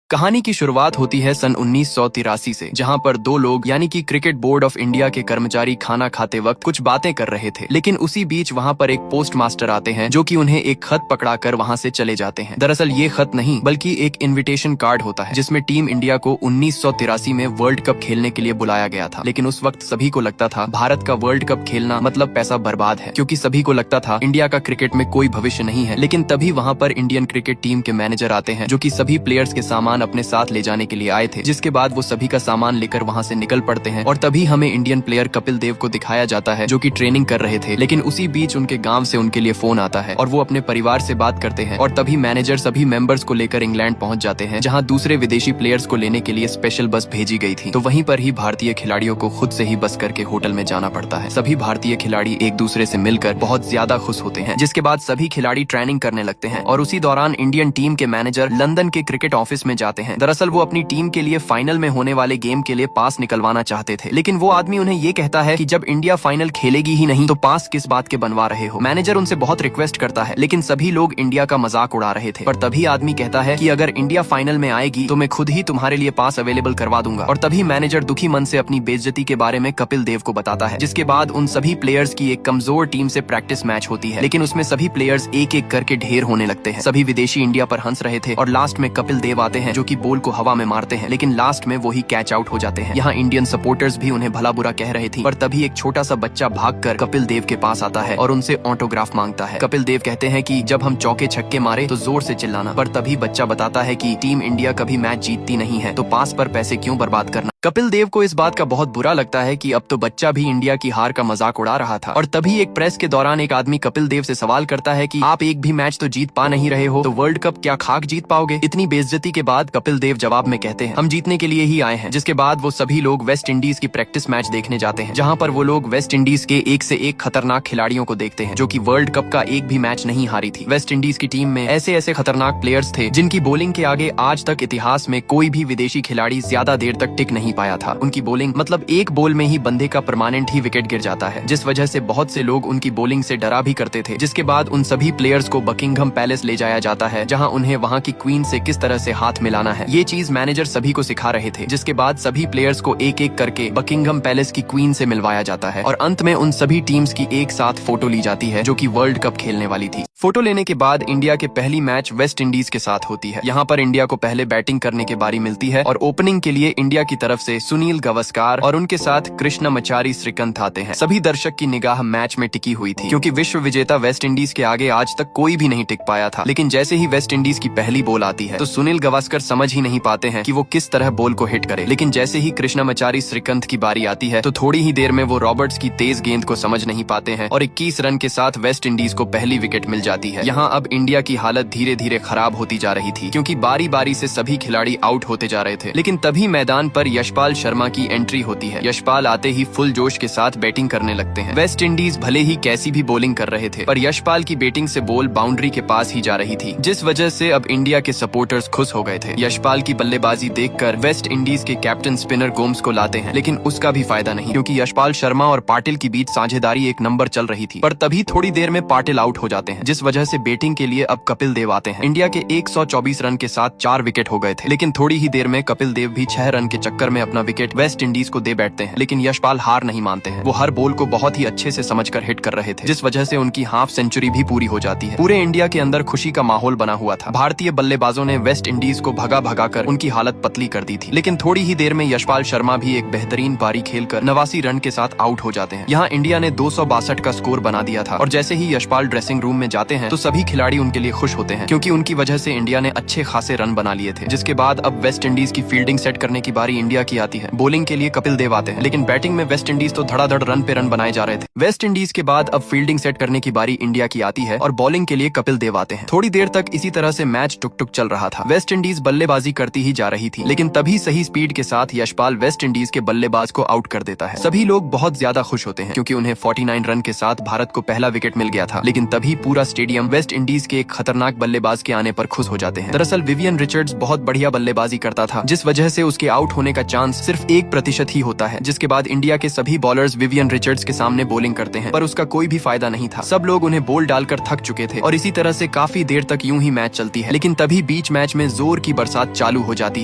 कहानी की शुरुआत होती है सन 1983 से, जहां पर दो लोग यानी कि क्रिकेट बोर्ड ऑफ इंडिया के कर्मचारी खाना खाते वक्त कुछ बातें कर रहे थे। लेकिन उसी बीच वहां पर एक पोस्ट मास्टर आते हैं जो कि उन्हें एक खत पकड़ाकर वहां से चले जाते हैं। दरअसल ये खत नहीं बल्कि एक इन्विटेशन कार्ड होता है जिसमें टीम इंडिया को 1983 में वर्ल्ड कप खेलने के लिए बुलाया गया था। लेकिन उस वक्त सभी को लगता था भारत का वर्ल्ड कप खेलना मतलब पैसा बर्बाद है, क्योंकि सभी को लगता था इंडिया का क्रिकेट में कोई भविष्य नहीं है। लेकिन तभी वहाँ पर इंडियन क्रिकेट टीम के मैनेजर आते हैं जो कि सभी प्लेयर्स के सामान अपने साथ ले जाने के लिए आए थे, जिसके बाद वो सभी का सामान लेकर वहाँ से निकल पड़ते हैं। और तभी हमें इंडियन प्लेयर कपिल देव को दिखाया जाता है जो कि ट्रेनिंग कर रहे थे। लेकिन उसी बीच उनके गांव से उनके लिए फोन आता है और वो अपने परिवार से बात करते हैं। और तभी मैनेजर सभी मेंबर्स को लेकर इंग्लैंड पहुंच जाते हैं, जहां दूसरे विदेशी प्लेयर्स को लेने के लिए स्पेशल बस भेजी गई थी। तो वहीं पर ही भारतीय खिलाड़ियों को खुद से ही बस करके होटल में जाना पड़ता है। सभी भारतीय खिलाड़ी एक दूसरे से मिलकर बहुत ज्यादा खुश होते हैं, जिसके बाद सभी खिलाड़ी ट्रेनिंग करने लगते हैं। और उसी दौरान इंडियन टीम के मैनेजर लंदन के क्रिकेट ऑफिस में जाते हैं। दरअसल वो अपनी टीम के लिए फाइनल में होने वाले गेम के लिए पास निकलवाना चाहते थे, लेकिन वो आदमी उन्हें ये कहता है कि जब इंडिया फाइनल खेलेगी ही नहीं तो पास किस बात के बनवा रहे हो। मैनेजर उनसे बहुत रिक्वेस्ट करता है, लेकिन सभी लोग इंडिया का मजाक उड़ा रहे थे। पर तभी आदमी कहता है कि अगर इंडिया फाइनल में आएगी तो मैं खुद ही तुम्हारे लिए पास अवेलेबल करवा दूंगा। और तभी मैनेजर दुखी मन से अपनी बेइज्जती के बारे में कपिल देव को बताता है, जिसके बाद उन सभी प्लेयर्स की एक कमजोर टीम से प्रैक्टिस मैच होती है। लेकिन उसमें सभी प्लेयर्स एक एक करके ढेर होने लगते हैं। सभी विदेशी इंडिया पर हंस रहे थे और लास्ट में कपिल देव आते हैं जो कि बॉल को हवा में मारते हैं, लेकिन लास्ट में वो ही कैच आउट हो जाते हैं। यहाँ इंडियन सपोर्टर्स भी उन्हें भला बुरा कह रहे थे। पर तभी एक छोटा सा बच्चा भागकर कपिल देव के पास आता है और उनसे ऑटोग्राफ मांगता है। कपिल देव कहते हैं कि जब हम चौके छक्के मारे तो जोर से चिल्लाना। पर तभी बच्चा बताता है कि टीम इंडिया कभी मैच जीतती नहीं है, तो पास पर पैसे क्यों बर्बाद करना। कपिल देव को इस बात का बहुत बुरा लगता है कि अब तो बच्चा भी इंडिया की हार का मजाक उड़ा रहा था। और तभी एक प्रेस के दौरान एक आदमी कपिल देव से सवाल करता है कि आप एक भी मैच तो जीत पा नहीं रहे हो, तो वर्ल्ड कप क्या खाक जीत पाओगे। इतनी बेइज्जती के बाद कपिल देव जवाब में कहते हैं, हम जीतने के लिए ही आए हैं। जिसके बाद वो सभी लोग वेस्ट इंडीज की प्रैक्टिस मैच देखने जाते हैं, जहाँ पर वो लोग वेस्ट इंडीज के एक से एक खतरनाक खिलाड़ियों को देखते हैं जो कि वर्ल्ड कप का एक भी मैच नहीं हारी थी। वेस्ट इंडीज की टीम में ऐसे ऐसे खतरनाक प्लेयर्स थे जिनकी बॉलिंग के आगे आज तक इतिहास में कोई भी विदेशी खिलाड़ी ज्यादा देर तक टिक नहीं पाया था। उनकी बॉलिंग मतलब एक बॉल में ही बंदे का परमानेंट ही विकेट गिर जाता है, जिस वजह से बहुत से लोग उनकी बॉलिंग से डरा भी करते थे। जिसके बाद उन सभी प्लेयर्स को बकिंघम पैलेस ले जाया जाता है, जहां उन्हें वहां की क्वीन से किस तरह से हाथ मिलाना है ये चीज मैनेजर सभी को सिखा रहे थे। जिसके बाद सभी प्लेयर्स को एक एक करके बकिंघम पैलेस की क्वीन से मिलवाया जाता है और अंत में उन सभी टीम्स की एक साथ फोटो ली जाती है जो कि वर्ल्ड कप खेलने वाली थी। फोटो लेने के बाद इंडिया के पहली मैच वेस्ट इंडीज के साथ होती है। यहाँ पर इंडिया को पहले बैटिंग करने की बारी मिलती है और ओपनिंग के लिए इंडिया की तरफ से सुनील गावस्कर और उनके साथ कृष्णमचारी श्रीकांत आते हैं। सभी दर्शक की निगाह मैच में टिकी हुई थी, क्योंकि विश्व विजेता वेस्ट इंडीज के आगे आज तक कोई भी नहीं टिक पाया था। लेकिन जैसे ही वेस्ट इंडीज की पहली बॉल आती है तो सुनील गावस्कर समझ ही नहीं पाते हैं कि वो किस तरह बॉल को हिट करे। लेकिन जैसे ही कृष्णमचारी श्रीकांत की बारी आती है तो थोड़ी ही देर में वो रॉबर्ट्स की तेज गेंद को समझ नहीं पाते हैं और 21 रन के साथ वेस्ट इंडीज को पहली विकेट मिल जाती है। यहाँ अब इंडिया की हालत धीरे धीरे खराब होती जा रही थी, क्योंकि बारी बारी से सभी खिलाड़ी आउट होते जा रहे थे। लेकिन तभी मैदान पर यशपाल शर्मा की एंट्री होती है। यशपाल आते ही फुल जोश के साथ बैटिंग करने लगते हैं। वेस्ट इंडीज भले ही कैसी भी बॉलिंग कर रहे थे, पर यशपाल की बैटिंग से बॉल बाउंड्री के पास ही जा रही थी, जिस वजह से अब इंडिया के सपोर्टर्स खुश हो गए थे। यशपाल की बल्लेबाजी देखकर वेस्ट इंडीज के कैप्टन स्पिनर गोम्स को लाते हैं, लेकिन उसका भी फायदा नहीं, क्योंकि यशपाल शर्मा और पाटिल के बीच साझेदारी एक नंबर चल रही थी। पर तभी थोड़ी देर में पाटिल आउट हो जाते हैं, जिस वजह से बैटिंग के लिए अब कपिल देव आते हैं। इंडिया के 124 रन के साथ 4 विकेट हो गए थे, लेकिन थोड़ी ही देर में कपिल देव भी 6 रन के चक्कर में अपना विकेट वेस्ट इंडीज को दे बैठते हैं। लेकिन यशपाल हार नहीं मानते हैं। वो हर बॉल को बहुत ही अच्छे से समझकर हिट कर रहे थे, जिस वजह से उनकी हाफ सेंचुरी भी पूरी हो जाती है। पूरे इंडिया के अंदर खुशी का माहौल बना हुआ था। भारतीय बल्लेबाजों ने वेस्ट इंडीज को भगा भगा कर उनकी हालत पतली कर दी थी। लेकिन थोड़ी ही देर में यशपाल शर्मा भी एक बेहतरीन पारी खेलकर 89 रन के साथ आउट हो जाते हैं। यहाँ इंडिया ने 262 का स्कोर बना दिया था और जैसे ही यशपाल ड्रेसिंग रूम में जाते हैं तो सभी खिलाड़ी उनके लिए खुश होते हैं, क्योंकि उनकी वजह से इंडिया ने अच्छे खासे रन बना लिए थे। जिसके बाद अब वेस्ट इंडीज की फील्डिंग सेट करने की बारी इंडिया की आती है। बॉलिंग के लिए कपिल देव आते हैं, लेकिन बैटिंग में वेस्ट इंडीज तो धड़ाधड़ रन पे रन बनाए जा रहे थे। वेस्ट इंडीज के बाद अब फील्डिंग सेट करने की बारी इंडिया की आती है और बॉलिंग के लिए कपिल देव आते हैं। थोड़ी देर तक इसी तरह से मैच टुक टुक चल रहा था। वेस्ट इंडीज बल्लेबाजी करती ही जा रही थी, लेकिन तभी सही स्पीड के साथ यशपाल वेस्ट इंडीज के बल्लेबाज को आउट कर देता है। सभी लोग बहुत ज्यादा खुश होते हैं, क्योंकि उन्हें 49 रन के साथ भारत को पहला विकेट मिल गया था। लेकिन तभी पूरा स्टेडियम वेस्ट इंडीज के एक खतरनाक बल्लेबाज के आने पर खुश हो जाते हैं। दरअसल विवियन रिचर्ड्स बहुत बढ़िया बल्लेबाजी करता था, जिस वजह से उसके आउट होने का चांस सिर्फ 1% ही होता है। जिसके बाद इंडिया के सभी बॉलर्स विवियन रिचर्ड्स के सामने बॉलिंग करते हैं, पर उसका कोई भी फायदा नहीं था। सब लोग उन्हें बोल डालकर थक चुके थे और इसी तरह से काफी देर तक यूं ही मैच चलती है। लेकिन तभी बीच मैच में जोर की बरसात चालू हो जाती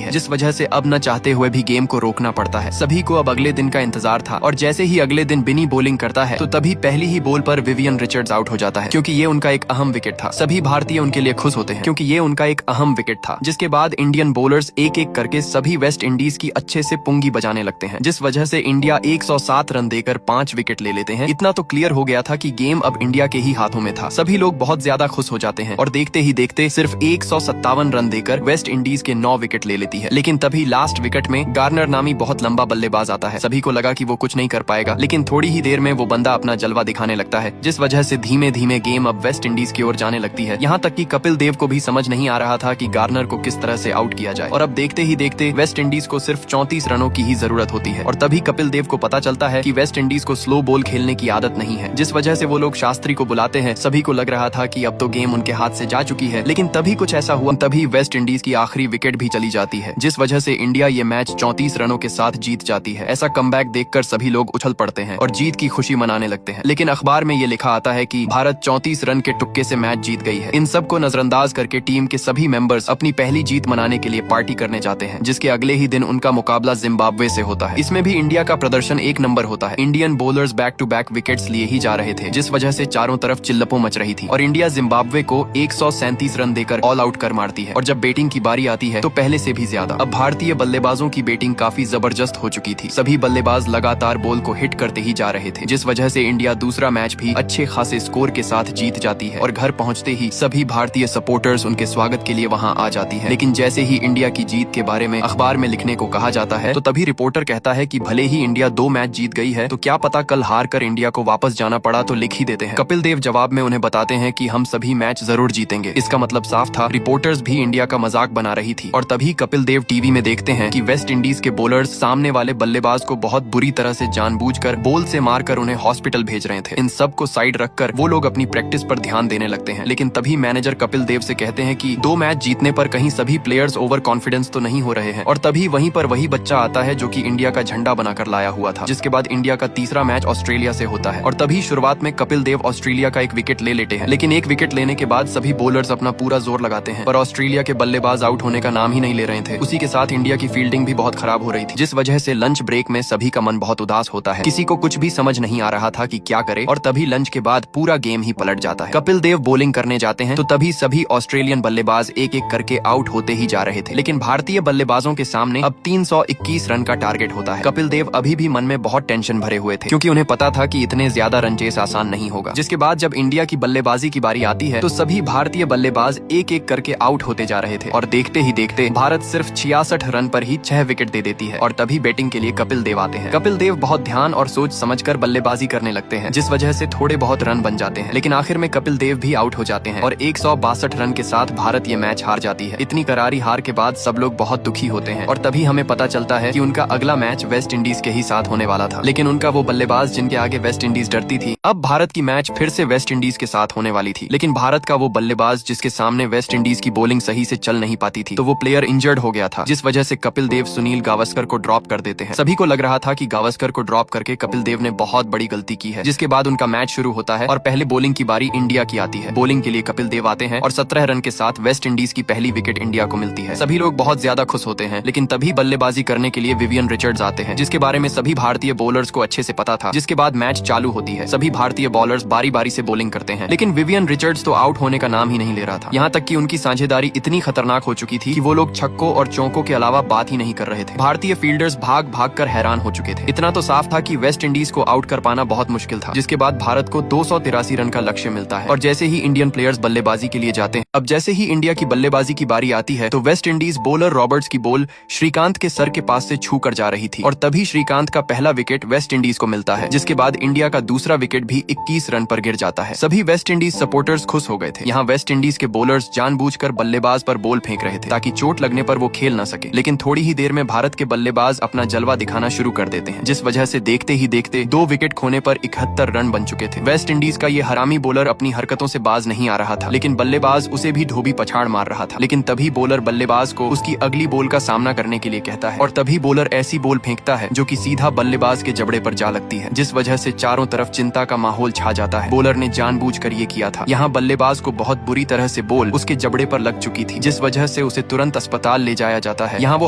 है, जिस वजह से अब न चाहते हुए भी गेम को रोकना पड़ता है। सभी को अब अगले दिन का इंतजार था और जैसे ही अगले दिन बिनी बॉलिंग करता है तो तभी पहली ही बॉल पर विवियन रिचर्ड्स आउट हो जाता है, क्योंकि ये उनका एक अहम विकेट था। सभी भारतीय उनके लिए खुश होते हैं क्योंकि ये उनका एक अहम विकेट था। जिसके बाद इंडियन बॉलर्स एक एक करके सभी वेस्ट इंडीज की अच्छे से पुंगी बजाने लगते हैं, जिस वजह से इंडिया 107 रन देकर 5 विकेट ले लेते हैं। इतना तो क्लियर हो गया था कि गेम अब इंडिया के ही हाथों में था। सभी लोग बहुत ज्यादा खुश हो जाते हैं और देखते ही देखते सिर्फ 157 रन देकर वेस्ट इंडीज के 9 विकेट ले लेती है। लेकिन तभी लास्ट विकेट में गार्नर नामी बहुत लंबा बल्लेबाज आता है। सभी को लगा कि वो कुछ नहीं कर पाएगा, लेकिन थोड़ी ही देर में वो बंदा अपना जलवा दिखाने लगता है, जिस वजह से धीमे धीमे गेम अब वेस्ट इंडीज की ओर जाने लगती है। यहाँ तक कि कपिल देव को भी समझ नहीं आ रहा था कि गार्नर को किस तरह से आउट किया जाए और अब देखते ही देखते वेस्ट इंडीज को सिर्फ 34 रनों की ही जरूरत होती है। और तभी कपिल देव को पता चलता है कि वेस्ट इंडीज को स्लो बॉल खेलने की आदत नहीं है, जिस वजह से वो लोग शास्त्री को बुलाते हैं। सभी को लग रहा था कि अब तो गेम उनके हाथ से जा चुकी है, लेकिन तभी कुछ ऐसा हुआ, तभी वेस्ट इंडीज की आखिरी विकेट भी चली जाती है, जिस वजह से इंडिया ये मैच 34 रनों के साथ जीत जाती है। ऐसा कमबैक देखकर सभी लोग उछल पड़ते हैं और जीत की खुशी मनाने लगते हैं। लेकिन अखबार में ये लिखा आता है कि भारत 34 रन के तुक्के से मैच जीत गई है। इन सब को नजरअंदाज करके टीम के सभी मेंबर्स अपनी पहली जीत मनाने के लिए पार्टी करने जाते हैं, जिसके अगले ही दिन उनका मुकाबला जिम्बाब्वे से होता है। इसमें भी इंडिया का प्रदर्शन एक नंबर होता है। Indian bowlers back to back wickets लिए ही जा रहे थे, जिस वजह से चारों तरफ चिल्लपों मच रही थी और इंडिया जिम्बाब्वे को 137 रन देकर ऑल आउट कर मारती है। और जब बैटिंग की बारी आती है तो पहले से भी ज्यादा अब भारतीय बल्लेबाजों की बैटिंग काफी जबरदस्त हो चुकी थी। सभी बल्लेबाज लगातार बॉल को हिट करते ही जा रहे थे, जिस वजह से इंडिया दूसरा मैच भी अच्छे खासे स्कोर के साथ जीत जाती है। और घर पहुंचते ही सभी भारतीय सपोर्टर्स उनके स्वागत के लिए वहां आ जाती है। लेकिन जैसे ही इंडिया की जीत के बारे में अखबार में लिखने को कहा जाता है तो तभी रिपोर्टर कहता है कि भले ही इंडिया 2 मैच जीत गई है तो क्या पता कल हार कर इंडिया को वापस जाना पड़ा तो लिख ही देते हैं। कपिल देव जवाब में उन्हें बताते हैं कि हम सभी मैच जरूर जीतेंगे। इसका मतलब साफ था, रिपोर्टर्स भी इंडिया का मजाक बना रही थी। और तभी कपिल देव टीवी में देखते हैं कि वेस्ट इंडीज के बॉलर्स सामने वाले बल्लेबाज को बहुत बुरी तरह से जानबूझकर बॉल से मारकर उन्हें हॉस्पिटल भेज रहे थे। इन सब को साइड रखकर वो लोग अपनी प्रैक्टिस पर ध्यान देने लगते हैं। लेकिन तभी मैनेजर कपिल देव से कहते हैं कि 2 मैच जीतने पर कहीं सभी प्लेयर्स ओवर कॉन्फिडेंस तो नहीं हो रहे हैं। और तभी वहीं पर वही बच्चा आता है जो कि इंडिया का झंडा बनाकर लाया हुआ था। जिसके बाद इंडिया का तीसरा मैच ऑस्ट्रेलिया से होता है और तभी शुरुआत में कपिल देव ऑस्ट्रेलिया का एक विकेट ले लेते हैं। लेकिन एक विकेट लेने के बाद सभी बॉलर्स अपना पूरा जोर लगाते हैं, पर ऑस्ट्रेलिया के बल्लेबाज आउट होने का नाम ही नहीं ले रहे थे। उसी के साथ इंडिया की फील्डिंग भी बहुत खराब हो रही थी, जिस वजह से लंच ब्रेक में सभी का मन बहुत उदास होता है। किसी को कुछ भी समझ नहीं आ रहा था कि क्या करे और तभी लंच के बाद पूरा गेम ही पलट जाता है। कपिल देव बॉलिंग करने जाते हैं तो तभी सभी ऑस्ट्रेलियन बल्लेबाज एक एक करके आउट होते ही जा रहे थे। लेकिन भारतीय बल्लेबाजों के सामने अब 321 रन का टारगेट होता है। कपिल देव अभी भी मन में बहुत टेंशन भरे हुए थे, क्योंकि उन्हें पता था कि इतने ज्यादा रन चेस आसान नहीं होगा। जिसके बाद जब इंडिया की बल्लेबाजी की बारी आती है तो सभी भारतीय बल्लेबाज एक एक करके आउट होते जा रहे थे और देखते ही देखते भारत सिर्फ 66 रन पर ही 6 विकेट दे देती है। और तभी बैटिंग के लिए कपिल देव आते हैं। कपिल देव बहुत ध्यान और सोच समझकर बल्लेबाजी करने लगते हैं, जिस वजह से थोड़े बहुत रन बन जाते हैं। लेकिन आखिर में कपिल देव भी आउट हो जाते हैं और 162 रन के साथ भारत ये मैच हार जाती है। इतनी करारी हार के बाद सब लोग बहुत दुखी होते हैं और तभी हमें पता चलता है कि उनका अगला मैच वेस्ट इंडीज के ही साथ होने वाला था। लेकिन उनका वो बल्लेबाज जिनके आगे वेस्ट इंडीज डरती थी, अब भारत की मैच फिर से वेस्ट इंडीज के साथ होने वाली थी। लेकिन भारत का वो बल्लेबाज जिसके सामने वेस्ट इंडीज की बॉलिंग सही से चल नहीं पाती थी, तो वो प्लेयर इंजर्ड हो गया था, जिस वजह से कपिल देव सुनील गावस्कर को ड्रॉप कर देते हैं। सभी को लग रहा था कि गावस्कर को ड्रॉप करके कपिल देव ने बहुत बड़ी गलती की है। जिसके बाद उनका मैच शुरू होता है और पहले बॉलिंग की बारी इंडिया की आती है। बॉलिंग के लिए कपिल देव आते हैं और 17 रन के साथ वेस्ट इंडीज की पहली विकेट इंडिया को मिलती है। सभी लोग बहुत ज्यादा खुश होते हैं। लेकिन तभी बल्लेबाजी करने के लिए विवियन रिचर्ड्स आते हैं, जिसके बारे में सभी भारतीय बॉलर्स को अच्छे से पता था। जिसके बाद मैच चालू होती है। सभी भारतीय बॉलर्स बारी बारी से बॉलिंग करते हैं, लेकिन विवियन रिचर्ड्स तो आउट होने का नाम ही नहीं ले रहा था। यहाँ तक कि उनकी साझेदारी इतनी खतरनाक हो चुकी थी कि वो लोग छक्कों और चौकों के अलावा बात ही नहीं कर रहे थे। भारतीय फील्डर्स भाग भाग कर हैरान हो चुके थे। इतना तो साफ था कि वेस्ट इंडीज को आउट कर पाना बहुत मुश्किल था। जिसके बाद भारत को 283 रन का लक्ष्य मिलता है और जैसे ही इंडियन प्लेयर्स बल्लेबाजी के लिए जाते हैं, अब जैसे ही इंडिया की बल्लेबाजी की बारी आती है तो वेस्ट इंडीज बॉलर रॉबर्ट्स की बॉल श्रीकांत के सर के पास से छू कर जा रही थी और तभी श्रीकांत का पहला विकेट वेस्ट इंडीज को मिलता है। जिसके बाद इंडिया का दूसरा विकेट भी 21 रन पर गिर जाता है। सभी वेस्ट इंडीज सपोर्टर्स खुश हो गए थे। यहाँ वेस्ट इंडीज के बॉलर्स जानबूझकर बल्लेबाज पर बॉल फेंक रहे थे ताकि चोट लगने पर वो खेल न सके। लेकिन थोड़ी ही देर में भारत के बल्लेबाज अपना जलवा दिखाना शुरू कर देते हैं, जिस वजह से देखते ही देखते 2 विकेट खोने पर 71 रन बन चुके थे। वेस्ट इंडीज का ये हरामी बॉलर अपनी हरकतों से बाज नहीं आ रहा था, लेकिन बल्लेबाज उसे से भी धोबी पछाड़ मार रहा था। लेकिन तभी बॉलर बल्लेबाज को उसकी अगली बॉल का सामना करने के लिए कहता है और तभी बॉलर ऐसी बॉल फेंकता है जो कि सीधा बल्लेबाज के जबड़े पर जा लगती है, जिस वजह से चारों तरफ चिंता का माहौल छा जाता है। बॉलर ने जानबूझकर ये किया था। यहाँ बल्लेबाज को बहुत बुरी तरह से बॉल उसके जबड़े पर लग चुकी थी, जिस वजह से उसे तुरंत अस्पताल ले जाया जाता है। यहाँ वो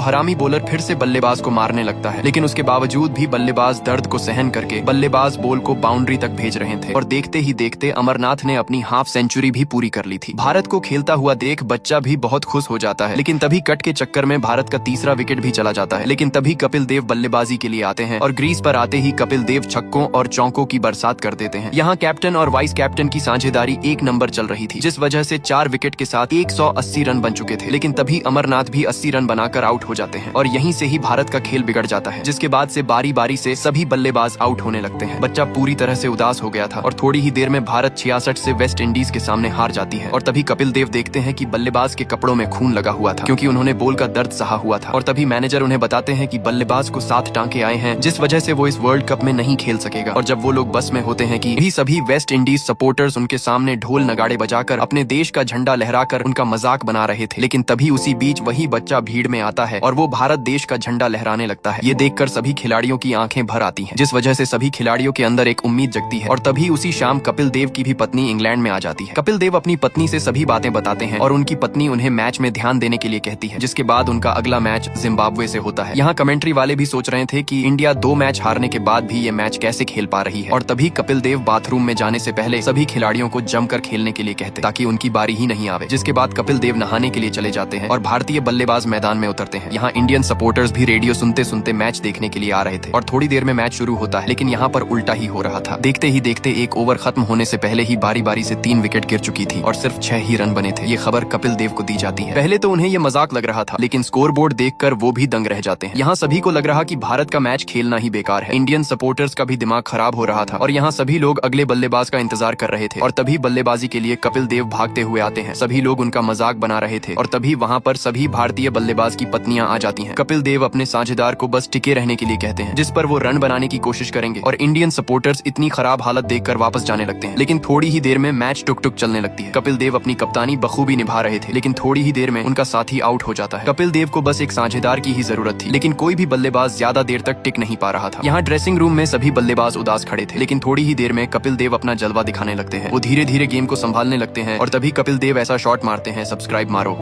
हरामी बॉलर फिर से बल्लेबाज को मारने लगता है, लेकिन उसके बावजूद भी बल्लेबाज दर्द को सहन करके बल्लेबाज बॉल को बाउंड्री तक भेज रहे थे और देखते ही देखते अमरनाथ ने अपनी हाफ सेंचुरी भी पूरी कर ली थी। भारत को खेलता हुआ देख बच्चा भी बहुत खुश हो जाता है, लेकिन तभी कट के चक्कर में भारत का तीसरा विकेट भी चला जाता है। लेकिन तभी कपिल देव बल्लेबाजी के लिए आते हैं और ग्रीज पर आते ही कपिल देव छक्कों और चौकों की बरसात कर देते हैं। यहाँ कैप्टन और वाइस कैप्टन की साझेदारी एक नंबर चल रही थी, जिस वजह से 4 विकेट के साथ 180 रन बन चुके थे। लेकिन तभी अमरनाथ भी 80 रन बनाकर आउट हो जाते हैं और यहीं से ही भारत का खेल बिगड़ जाता है, जिसके बाद से बारी बारी से सभी बल्लेबाज आउट होने लगते हैं। बच्चा पूरी तरह से उदास हो गया था और थोड़ी ही देर में भारत 66 से वेस्ट इंडीज के सामने हार जाती है। और तभी कपिल देव देखते हैं कि बल्लेबाज के कपड़ों में खून लगा हुआ था, क्योंकि उन्होंने बॉल का दर्द सहा हुआ था। और तभी मैनेजर उन्हें बताते हैं कि बल्लेबाज को 7 टांके आए हैं, जिस वजह से वो इस वर्ल्ड कप में नहीं खेल सकेगा। और जब वो लोग बस में होते हैं कि भी सभी वेस्ट इंडीज सपोर्टर्स उनके सामने ढोल नगाड़े बजाकर अपने देश का झंडा लहराकर उनका मजाक बना रहे थे। लेकिन तभी उसी बीच वही बच्चा भीड़ में आता है और वो भारत देश का झंडा लहराने लगता है। ये देखकर सभी खिलाड़ियों की आंखें भर आती हैं, जिस वजह से सभी खिलाड़ियों के अंदर एक उम्मीद जगती है। और तभी उसी शाम कपिल देव की भी पत्नी इंग्लैंड में आ जाती है। कपिल देव अपनी पत्नी से सभी बातें बताते हैं और उनकी पत्नी उन्हें मैच में ध्यान देने के लिए कहती है, जिसके बाद उनका अगला मैच जिम्बाब्वे से होता है। यहाँ कमेंट्री वाले भी सोच रहे थे कि इंडिया 2 मैच हारने के बाद भी ये मैच कैसे खेल पा रही है। और तभी कपिल देव बाथरूम में जाने से पहले सभी खिलाड़ियों को जमकर खेलने के लिए कहते ताकि उनकी बारी ही नहीं आवे। जिसके बाद कपिल देव नहाने के लिए चले जाते हैं और भारतीय बल्लेबाज मैदान में उतरते हैं। यहाँ इंडियन सपोर्टर्स भी रेडियो सुनते सुनते मैच देखने के लिए आ रहे थे और थोड़ी देर में मैच शुरू होता है। लेकिन यहाँ पर उल्टा ही हो रहा था। देखते ही देखते एक ओवर खत्म होने से पहले ही बारी बारी से 3 विकेट गिर चुकी थी और सिर्फ 6 ही रन बने थे। ये खबर कपिल देव को दी जाती है। पहले तो उन्हें ये मजाक लग रहा था, लेकिन स्कोर बोर्ड देखकर वो भी दंग रह जाते हैं। यहाँ सभी को लग रहा कि भारत का मैच खेलना ही बेकार है। इंडियन सपोर्टर्स का भी दिमाग खराब हो रहा था और यहाँ सभी लोग अगले बल्लेबाज का इंतजार कर रहे थे। और तभी बल्लेबाजी के लिए कपिल देव भागते हुए आते हैं। सभी लोग उनका मजाक बना रहे थे और तभी वहाँ पर सभी भारतीय बल्लेबाज की पत्नियां आ जाती हैं। कपिल देव अपने साझेदार को बस टिके रहने के लिए कहते हैं, जिस पर वो रन बनाने की कोशिश करेंगे और इंडियन सपोर्टर्स इतनी खराब हालत देखकर वापस जाने लगते हैं। लेकिन थोड़ी ही देर में मैच टुक टुक चलने लगती है। कपिल देव अपनी कप्तानी बखूबी निभा रहे थे, लेकिन थोड़ी ही देर में उनका साथी आउट हो जाता है। कपिल देव को बस एक साझेदार की ही जरूरत थी, लेकिन कोई भी बल्लेबाज ज्यादा देर तक टिक नहीं पा रहा था। यहाँ ड्रेसिंग रूम में सभी बल्लेबाज उदास खड़े थे, लेकिन थोड़ी ही देर में कपिल देव अपना जलवा दिखाने लगते हैं। वो धीरे धीरे गेम को संभालने लगते हैं और तभी कपिल देव ऐसा शॉट मारते हैं, सब्सक्राइब मारो।